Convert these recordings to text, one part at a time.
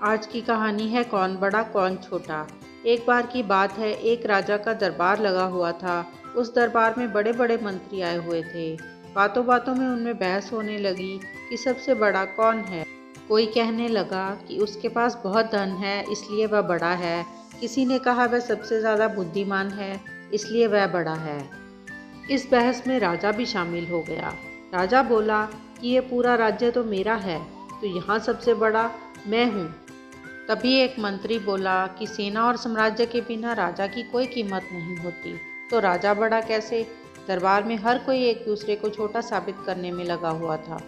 आज की कहानी है कौन बड़ा कौन छोटा। एक बार की बात है, एक राजा का दरबार लगा हुआ था। उस दरबार में बड़े बड़े मंत्री आए हुए थे। बातों बातों में उनमें बहस होने लगी कि सबसे बड़ा कौन है। कोई कहने लगा कि उसके पास बहुत धन है इसलिए वह बड़ा है। किसी ने कहा वह सबसे ज़्यादा बुद्धिमान है इसलिए वह बड़ा है। इस बहस में राजा भी शामिल हो गया। राजा बोला कि ये पूरा राज्य तो मेरा है, तो यहाँ सबसे बड़ा मैं हूँ। तभी एक मंत्री बोला कि सेना और साम्राज्य के बिना राजा की कोई कीमत नहीं होती, तो राजा बड़ा कैसे। दरबार में हर कोई एक दूसरे को छोटा साबित करने में लगा हुआ था।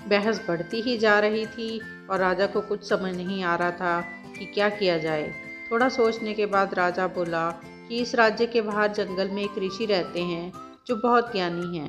बहस बढ़ती ही जा रही थी और राजा को कुछ समझ नहीं आ रहा था कि क्या किया जाए। थोड़ा सोचने के बाद राजा बोला कि इस राज्य के बाहर जंगल में एक ऋषि रहते हैं जो बहुत ज्ञानी हैं।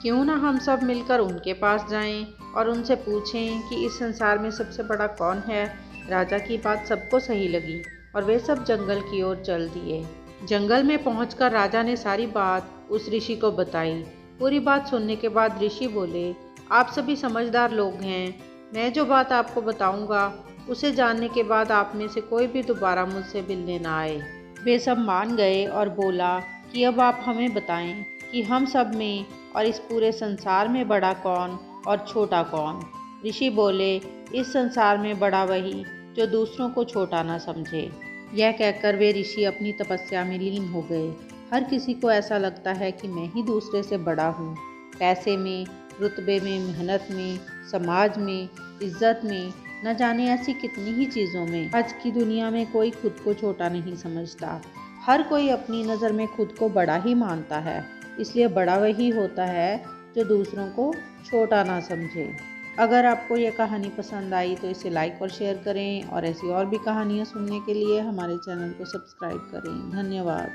क्यों ना हम सब मिलकर उनके पास जाएं और उनसे पूछें कि इस संसार में सबसे बड़ा कौन है। राजा की बात सबको सही लगी और वे सब जंगल की ओर चल दिए। जंगल में पहुंचकर राजा ने सारी बात उस ऋषि को बताई। पूरी बात सुनने के बाद ऋषि बोले, आप सभी समझदार लोग हैं। मैं जो बात आपको बताऊंगा उसे जानने के बाद आप में से कोई भी दोबारा मुझसे मिलने ना आए। वे सब मान गए और बोला कि अब आप हमें बताएं कि हम सब में और इस पूरे संसार में बड़ा कौन और छोटा कौन। ऋषि बोले, इस संसार में बड़ा वही जो दूसरों को छोटा ना समझे। यह कहकर वे ऋषि अपनी तपस्या में लीन हो गए। हर किसी को ऐसा लगता है कि मैं ही दूसरे से बड़ा हूँ। पैसे में, रुतबे में, मेहनत में, समाज में, इज्जत में, न जाने ऐसी कितनी ही चीज़ों में। आज की दुनिया में कोई खुद को छोटा नहीं समझता। हर कोई अपनी नज़र में खुद को बड़ा ही मानता है। इसलिए बड़ा वही होता है जो दूसरों को छोटा ना समझे। अगर आपको यह कहानी पसंद आई तो इसे लाइक और शेयर करें और ऐसी और भी कहानियाँ सुनने के लिए हमारे चैनल को सब्सक्राइब करें। धन्यवाद।